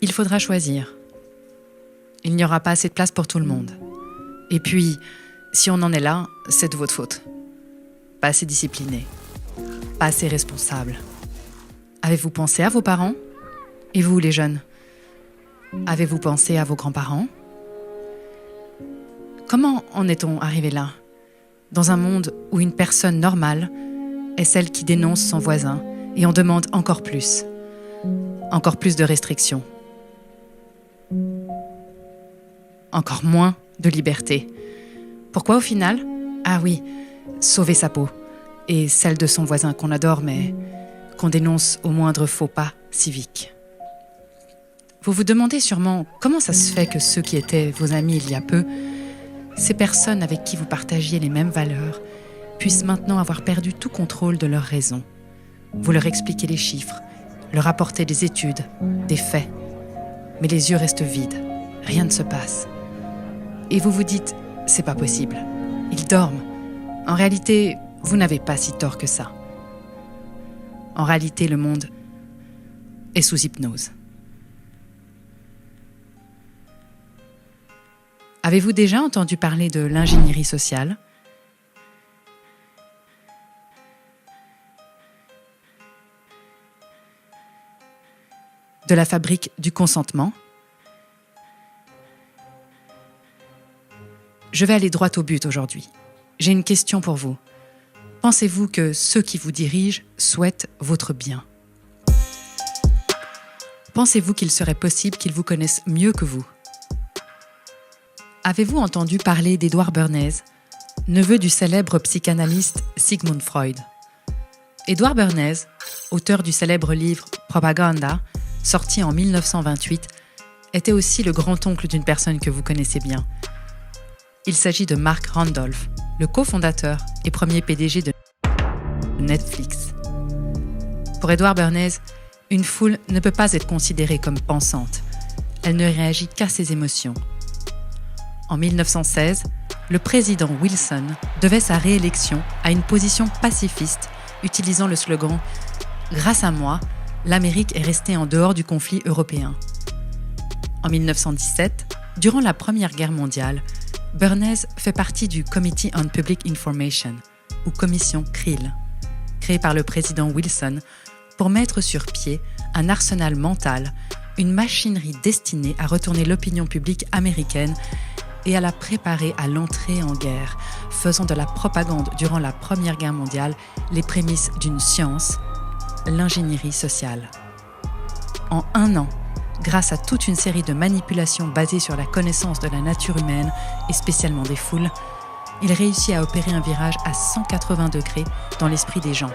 Il faudra choisir. Il n'y aura pas assez de place pour tout le monde. Et puis, si on en est là, c'est de votre faute. Pas assez discipliné. Pas assez responsable. Avez-vous pensé à vos parents ? Et vous, les jeunes ? Avez-vous pensé à vos grands-parents ? Comment en est-on arrivé là ? Dans un monde où une personne normale est celle qui dénonce son voisin et en demande encore plus. Encore plus de restrictions. Encore moins de liberté. Pourquoi au final ? Ah oui, sauver sa peau. Et celle de son voisin qu'on adore mais qu'on dénonce au moindre faux pas civique. Vous vous demandez sûrement comment ça se fait que ceux qui étaient vos amis il y a peu, ces personnes avec qui vous partagiez les mêmes valeurs, puissent maintenant avoir perdu tout contrôle de leurs raisons. Vous leur expliquez les chiffres, leur apportez des études, des faits. Mais les yeux restent vides, rien ne se passe. Et vous vous dites, c'est pas possible, ils dorment. En réalité, vous n'avez pas si tort que ça. En réalité, le monde est sous hypnose. Avez-vous déjà entendu parler de l'ingénierie sociale ? De la fabrique du consentement ? Je vais aller droit au but aujourd'hui. J'ai une question pour vous. Pensez-vous que ceux qui vous dirigent souhaitent votre bien ? Pensez-vous qu'il serait possible qu'ils vous connaissent mieux que vous ? Avez-vous entendu parler d'Édouard Bernays, neveu du célèbre psychanalyste Sigmund Freud ? Édouard Bernays, auteur du célèbre livre Propaganda, sorti en 1928, était aussi le grand-oncle d'une personne que vous connaissez bien. Il s'agit de Mark Randolph, le cofondateur et premier PDG de Netflix. Pour Édouard Bernays, une foule ne peut pas être considérée comme pensante. Elle ne réagit qu'à ses émotions. En 1916, le président Wilson devait sa réélection à une position pacifiste, utilisant le slogan « Grâce à moi, l'Amérique est restée en dehors du conflit européen ». En 1917, durant la Première Guerre mondiale, Bernays fait partie du Committee on Public Information, ou commission Creel, créée par le président Wilson pour mettre sur pied un arsenal mental, une machinerie destinée à retourner l'opinion publique américaine et à la préparer à l'entrée en guerre, faisant de la propagande durant la Première Guerre mondiale les prémices d'une science, l'ingénierie sociale. En un an, grâce à toute une série de manipulations basées sur la connaissance de la nature humaine et spécialement des foules, il réussit à opérer un virage à 180 degrés dans l'esprit des gens.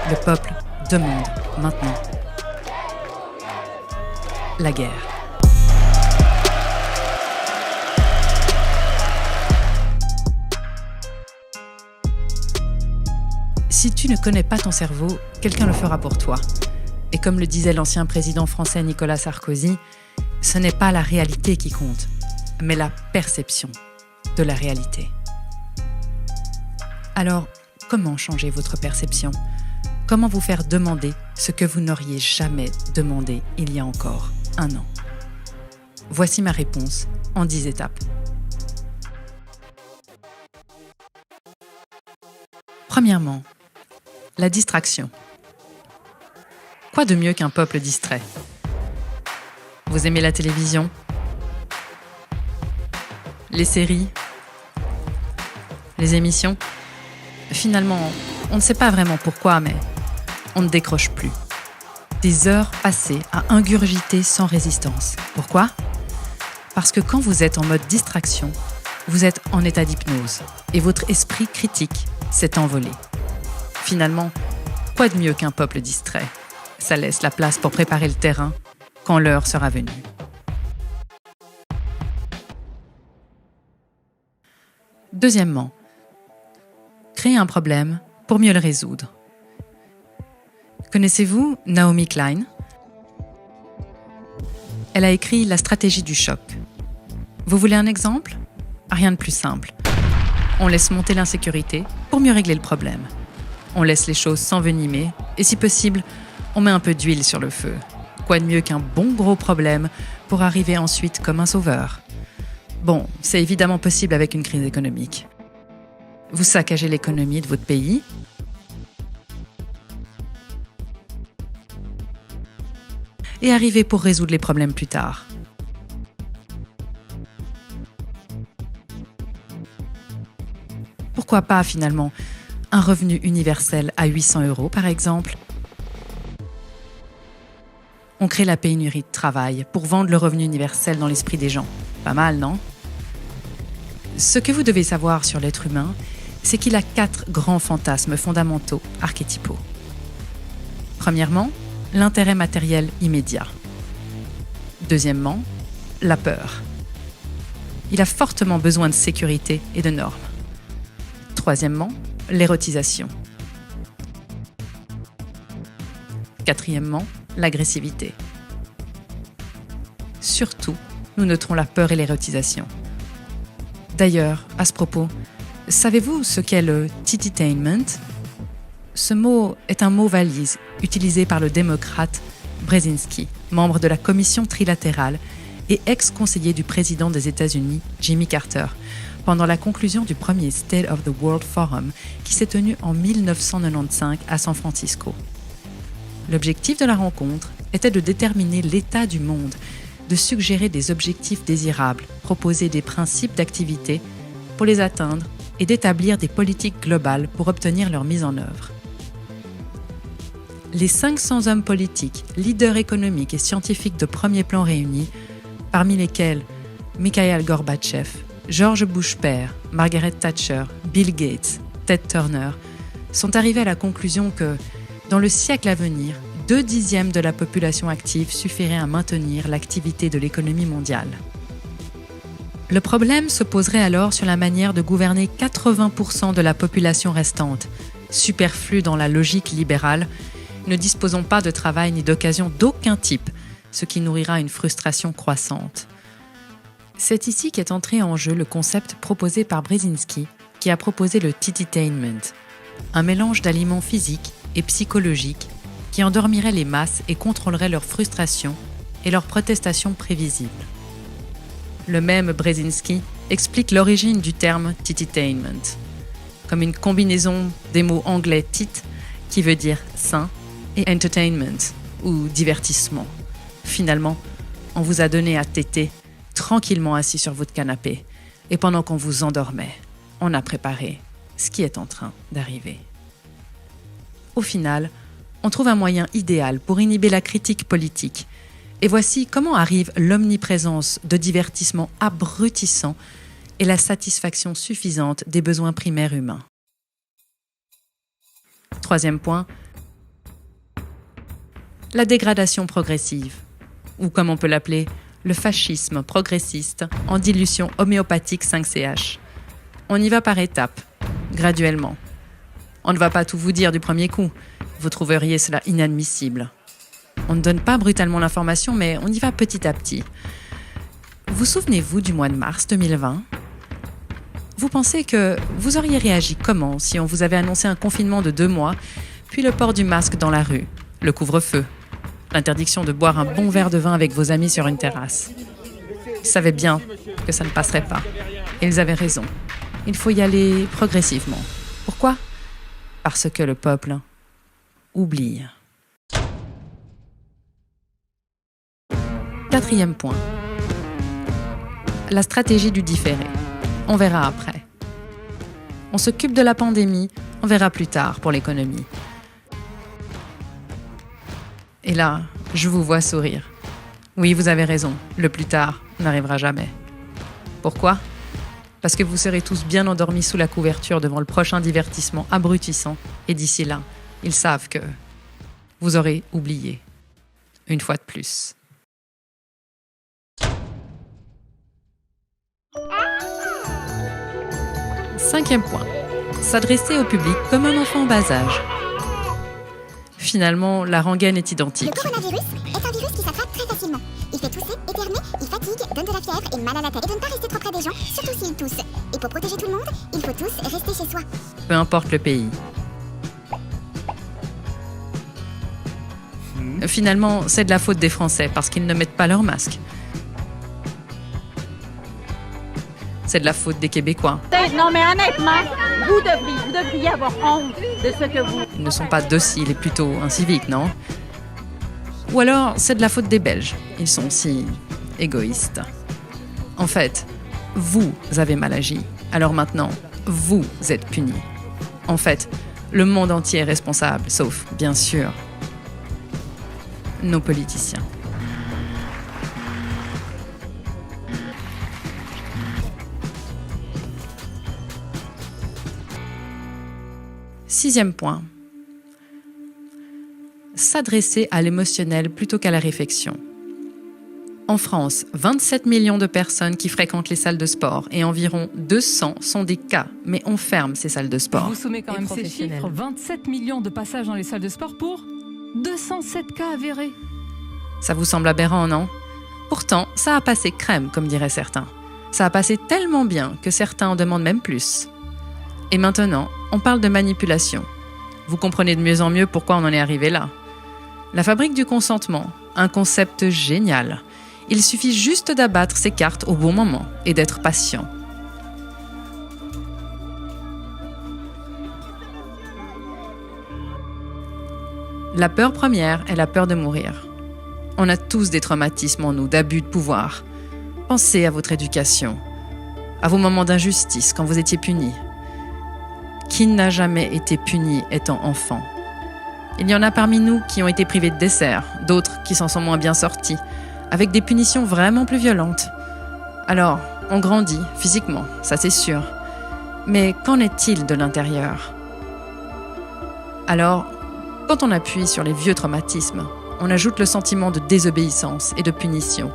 Le peuple demande maintenant la guerre. Si tu ne connais pas ton cerveau, quelqu'un le fera pour toi. Et comme le disait l'ancien président français Nicolas Sarkozy, ce n'est pas la réalité qui compte, mais la perception de la réalité. Alors, comment changer votre perception ? Comment vous faire demander ce que vous n'auriez jamais demandé il y a encore un an ? Voici ma réponse en 10 étapes. Premièrement, la distraction. Quoi de mieux qu'un peuple distrait ? Vous aimez la télévision ? Les séries ? Les émissions ? Finalement, on ne sait pas vraiment pourquoi, mais on ne décroche plus. Des heures passées à ingurgiter sans résistance. Pourquoi ? Parce que quand vous êtes en mode distraction, vous êtes en état d'hypnose et votre esprit critique s'est envolé. Finalement, quoi de mieux qu'un peuple distrait ? Ça laisse la place pour préparer le terrain quand l'heure sera venue. Deuxièmement, créer un problème pour mieux le résoudre. Connaissez-vous Naomi Klein ? Elle a écrit La stratégie du choc. Vous voulez un exemple ? Rien de plus simple. On laisse monter l'insécurité pour mieux régler le problème. On laisse les choses s'envenimer et si possible, on met un peu d'huile sur le feu. Quoi de mieux qu'un bon gros problème pour arriver ensuite comme un sauveur? Bon, c'est évidemment possible avec une crise économique. Vous saccagez l'économie de votre pays, et arrivez pour résoudre les problèmes plus tard. Pourquoi pas finalement un revenu universel à 800 € par exemple? On crée la pénurie de travail pour vendre le revenu universel dans l'esprit des gens. Pas mal, non? Ce que vous devez savoir sur l'être humain, c'est qu'il a 4 grands fantasmes fondamentaux archétypaux. Premièrement, l'intérêt matériel immédiat. Deuxièmement, la peur. Il a fortement besoin de sécurité et de normes. Troisièmement, l'érotisation. Quatrièmement, l'agressivité. Surtout, nous noterons la peur et l'érotisation. D'ailleurs, à ce propos, savez-vous ce qu'est le tititainment? Ce mot est un mot valise utilisé par le démocrate Brzezinski, membre de la commission trilatérale et ex-conseiller du président des États-Unis, Jimmy Carter, pendant la conclusion du premier State of the World Forum qui s'est tenu en 1995 à San Francisco. L'objectif de la rencontre était de déterminer l'état du monde, de suggérer des objectifs désirables, proposer des principes d'activité pour les atteindre et d'établir des politiques globales pour obtenir leur mise en œuvre. Les 500 hommes politiques, leaders économiques et scientifiques de premier plan réunis, parmi lesquels Mikhail Gorbatchev, George Bush père, Margaret Thatcher, Bill Gates, Ted Turner, sont arrivés à la conclusion que, dans le siècle à venir, 2/10 de la population active suffirait à maintenir l'activité de l'économie mondiale. Le problème se poserait alors sur la manière de gouverner 80% de la population restante, superflue dans la logique libérale, ne disposant pas de travail ni d'occasion d'aucun type, ce qui nourrira une frustration croissante. C'est ici qu'est entré en jeu le concept proposé par Brzezinski, qui a proposé le tititainment, un mélange d'aliments physiques et psychologiques qui endormirait les masses et contrôlerait leur frustration et leurs protestations prévisibles. Le même Brzezinski explique l'origine du terme tititainment, comme une combinaison des mots anglais tit, qui veut dire sain, et entertainment, ou divertissement. Finalement, on vous a donné à téter, tranquillement assis sur votre canapé, et pendant qu'on vous endormait, on a préparé ce qui est en train d'arriver. Au final, on trouve un moyen idéal pour inhiber la critique politique. Et voici comment arrive l'omniprésence de divertissements abrutissants et la satisfaction suffisante des besoins primaires humains. Troisième point, la dégradation progressive, ou comme on peut l'appeler, le fascisme progressiste en dilution homéopathique 5CH. On y va par étapes, graduellement. On ne va pas tout vous dire du premier coup, vous trouveriez cela inadmissible. On ne donne pas brutalement l'information, mais on y va petit à petit. Vous souvenez-vous du mois de mars 2020 ? Vous pensez que vous auriez réagi comment si on vous avait annoncé un confinement de 2 mois, puis le port du masque dans la rue, le couvre-feu, l'interdiction de boire un bon verre de vin avec vos amis sur une terrasse ? Ils savaient bien que ça ne passerait pas. Et ils avaient raison. Il faut y aller progressivement. Pourquoi ? Parce que le peuple oublie. Quatrième point. La stratégie du différé. On verra après. On s'occupe de la pandémie, on verra plus tard pour l'économie. Et là, je vous vois sourire. Oui, vous avez raison, le plus tard n'arrivera jamais. Pourquoi ? Parce que vous serez tous bien endormis sous la couverture devant le prochain divertissement abrutissant, et d'ici là, ils savent que vous aurez oublié. Une fois de plus. Cinquième point. S'adresser au public comme un enfant en bas âge. Finalement, la rengaine est identique. Le coronavirus est un virus qui s'attrape très facilement. Il fait tousser, éternuer, il fatigue, donne de la fièvre et mal à la tête. Et de ne pas rester trop près des gens, surtout s'ils toussent. Et pour protéger tout le monde, il faut tous rester chez soi. Peu importe le pays. Finalement, c'est de la faute des Français parce qu'ils ne mettent pas leur masque. C'est de la faute des Québécois. Non mais honnêtement, vous devriez avoir honte de ce que vous... Ils ne sont pas dociles et plutôt inciviques, non? Ou alors, c'est de la faute des Belges. Ils sont si égoïstes. En fait, vous avez mal agi. Alors maintenant, vous êtes punis. En fait, le monde entier est responsable, sauf, bien sûr, nos politiciens. Sixième point. S'adresser à l'émotionnel plutôt qu'à la réflexion. En France, 27 millions de personnes qui fréquentent les salles de sport et environ 200 sont des cas, mais on ferme ces salles de sport. Je vous soumets quand même ces chiffres. 27 millions de passages dans les salles de sport pour 207 cas avérés. Ça vous semble aberrant, non? Pourtant, ça a passé crème, comme diraient certains. Ça a passé tellement bien que certains en demandent même plus. Et maintenant, on parle de manipulation. Vous comprenez de mieux en mieux pourquoi on en est arrivé là. La fabrique du consentement, un concept génial. Il suffit juste d'abattre ses cartes au bon moment et d'être patient. La peur première est la peur de mourir. On a tous des traumatismes en nous d'abus de pouvoir. Pensez à votre éducation, à vos moments d'injustice quand vous étiez punis. Qui n'a jamais été puni étant enfant? Il y en a parmi nous qui ont été privés de dessert, d'autres qui s'en sont moins bien sortis, avec des punitions vraiment plus violentes. Alors, on grandit physiquement, ça c'est sûr. Mais qu'en est-il de l'intérieur? Alors, quand on appuie sur les vieux traumatismes, on ajoute le sentiment de désobéissance et de punition.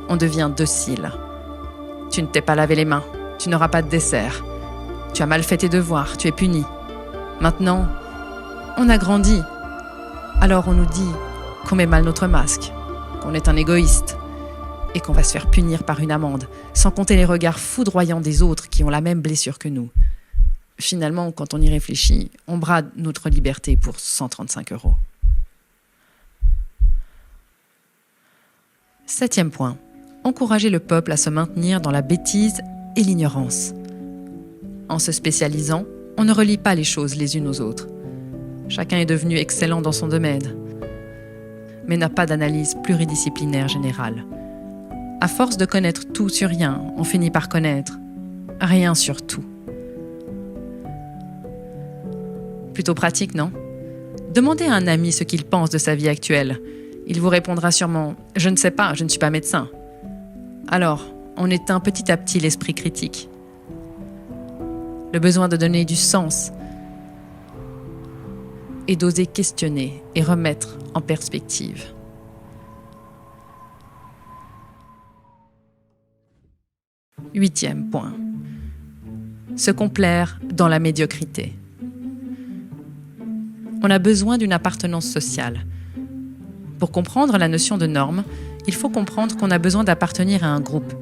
On devient docile. Tu ne t'es pas lavé les mains, tu n'auras pas de dessert. Tu as mal fait tes devoirs, tu es puni. Maintenant, on a grandi. Alors on nous dit qu'on met mal notre masque, qu'on est un égoïste et qu'on va se faire punir par une amende, sans compter les regards foudroyants des autres qui ont la même blessure que nous. Finalement, quand on y réfléchit, on brade notre liberté pour 135 €. Septième point. Encourager le peuple à se maintenir dans la bêtise et l'ignorance. En se spécialisant, on ne relie pas les choses les unes aux autres. Chacun est devenu excellent dans son domaine, mais n'a pas d'analyse pluridisciplinaire générale. À force de connaître tout sur rien, on finit par connaître rien sur tout. Plutôt pratique, non? Demandez à un ami ce qu'il pense de sa vie actuelle. Il vous répondra sûrement « Je ne sais pas, je ne suis pas médecin ». Alors, on éteint petit à petit l'esprit critique. Le besoin de donner du sens et d'oser questionner et remettre en perspective. Huitième point. Se complaire dans la médiocrité. On a besoin d'une appartenance sociale. Pour comprendre la notion de norme, il faut comprendre qu'on a besoin d'appartenir à un groupe.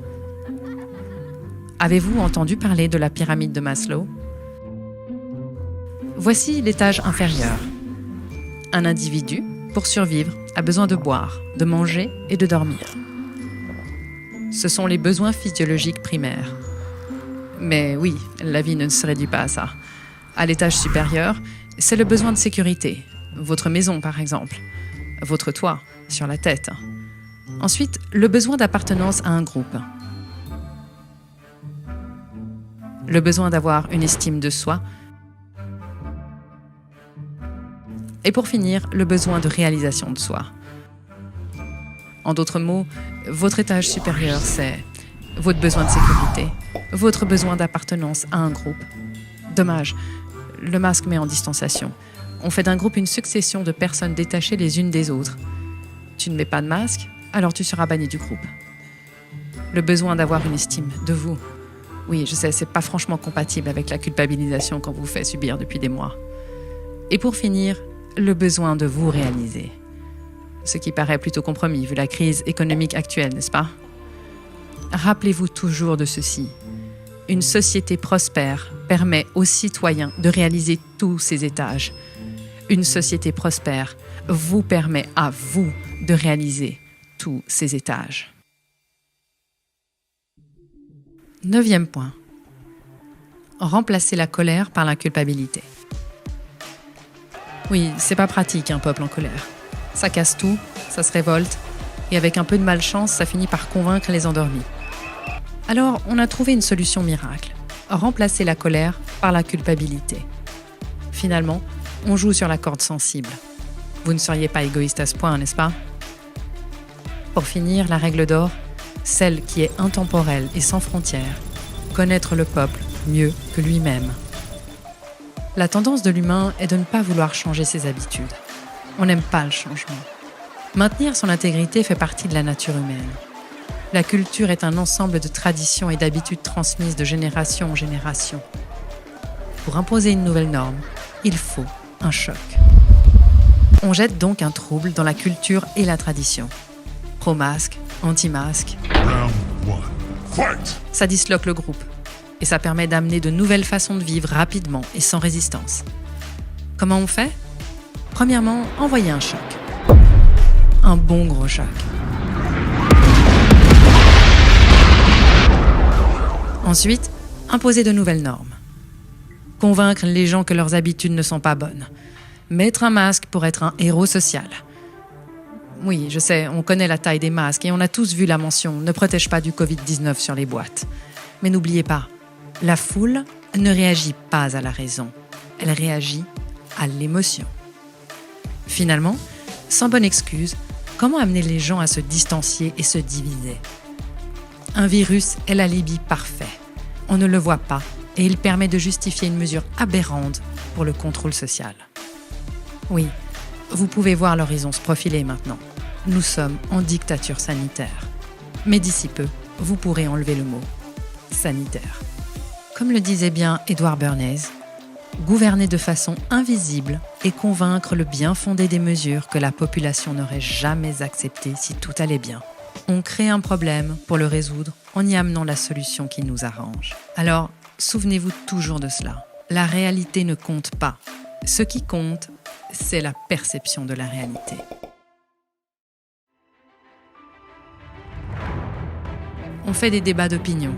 Avez-vous entendu parler de la pyramide de Maslow? Voici l'étage inférieur. Un individu, pour survivre, a besoin de boire, de manger et de dormir. Ce sont les besoins physiologiques primaires. Mais oui, la vie ne se réduit pas à ça. À l'étage supérieur, c'est le besoin de sécurité. Votre maison, par exemple. Votre toit, sur la tête. Ensuite, le besoin d'appartenance à un groupe. Le besoin d'avoir une estime de soi. Et pour finir, le besoin de réalisation de soi. En d'autres mots, votre étage supérieur, c'est votre besoin de sécurité, votre besoin d'appartenance à un groupe. Dommage, le masque met en distanciation. On fait d'un groupe une succession de personnes détachées les unes des autres. Tu ne mets pas de masque, alors tu seras banni du groupe. Le besoin d'avoir une estime de vous. Oui, je sais, c'est pas franchement compatible avec la culpabilisation qu'on vous fait subir depuis des mois. Et pour finir, le besoin de vous réaliser. Ce qui paraît plutôt compromis vu la crise économique actuelle, n'est-ce pas? Rappelez-vous toujours de ceci. Une société prospère permet aux citoyens de réaliser tous ces étages. une société prospère vous permet à vous de réaliser tous ces étages. 9e point. Remplacer la colère par la culpabilité. Oui, c'est pas pratique un peuple en colère. Ça casse tout, ça se révolte, et avec un peu de malchance, ça finit par convaincre les endormis. Alors, on a trouvé une solution miracle. Remplacer la colère par la culpabilité. Finalement, on joue sur la corde sensible. Vous ne seriez pas égoïste à ce point, n'est-ce pas? Pour finir, la règle d'or, celle qui est intemporelle et sans frontières, connaître le peuple mieux que lui-même. La tendance de l'humain est de ne pas vouloir changer ses habitudes. On n'aime pas le changement. Maintenir son intégrité fait partie de la nature humaine. La culture est un ensemble de traditions et d'habitudes transmises de génération en génération. Pour imposer une nouvelle norme, il faut un choc. On jette donc un trouble dans la culture et la tradition. Pro-masque, anti-masque. Ça disloque le groupe et ça permet d'amener de nouvelles façons de vivre rapidement et sans résistance. Comment on fait? Premièrement, envoyer un choc. Un bon gros choc. Ensuite, imposer de nouvelles normes. Convaincre les gens que leurs habitudes ne sont pas bonnes. Mettre un masque pour être un héros social. Oui, je sais, on connaît la taille des masques et on a tous vu la mention « Ne protège pas du Covid-19 » sur les boîtes. Mais n'oubliez pas, la foule ne réagit pas à la raison. Elle réagit à l'émotion. Finalement, sans bonne excuse, comment amener les gens à se distancier et se diviser? Un virus est l'alibi parfait. On ne le voit pas et il permet de justifier une mesure aberrante pour le contrôle social. Oui, vous pouvez voir l'horizon se profiler maintenant. Nous sommes en dictature sanitaire. Mais d'ici peu, vous pourrez enlever le mot « sanitaire ». Comme le disait bien Edward Bernays, gouverner de façon invisible et convaincre le bien fondé des mesures que la population n'aurait jamais acceptées si tout allait bien. On crée un problème pour le résoudre en y amenant la solution qui nous arrange. Alors, souvenez-vous toujours de cela. La réalité ne compte pas. Ce qui compte, c'est la perception de la réalité. On fait des débats d'opinion,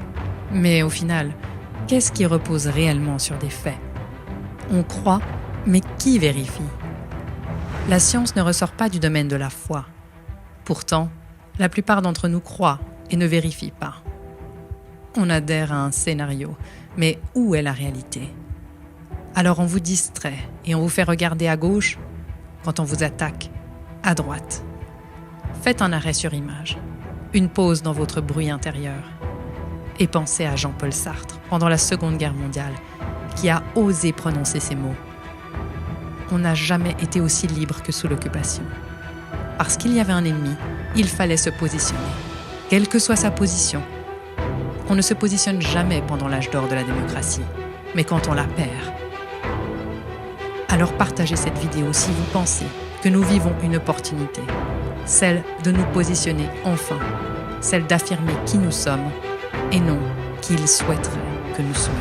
mais au final, qu'est-ce qui repose réellement sur des faits? On croit, mais qui vérifie? La science ne ressort pas du domaine de la foi. Pourtant, la plupart d'entre nous croient et ne vérifient pas. On adhère à un scénario, mais où est la réalité? Alors on vous distrait et on vous fait regarder à gauche quand on vous attaque à droite. Faites un arrêt sur image, une pause dans votre bruit intérieur et pensez à Jean-Paul Sartre pendant la Seconde Guerre mondiale qui a osé prononcer ces mots. On n'a jamais été aussi libre que sous l'occupation. Parce qu'il y avait un ennemi, il fallait se positionner, quelle que soit sa position. On ne se positionne jamais pendant l'âge d'or de la démocratie, mais quand on la perd. Alors partagez cette vidéo si vous pensez que nous vivons une opportunité, celle de nous positionner enfin, celle d'affirmer qui nous sommes et non qui il souhaiterait que nous soyons.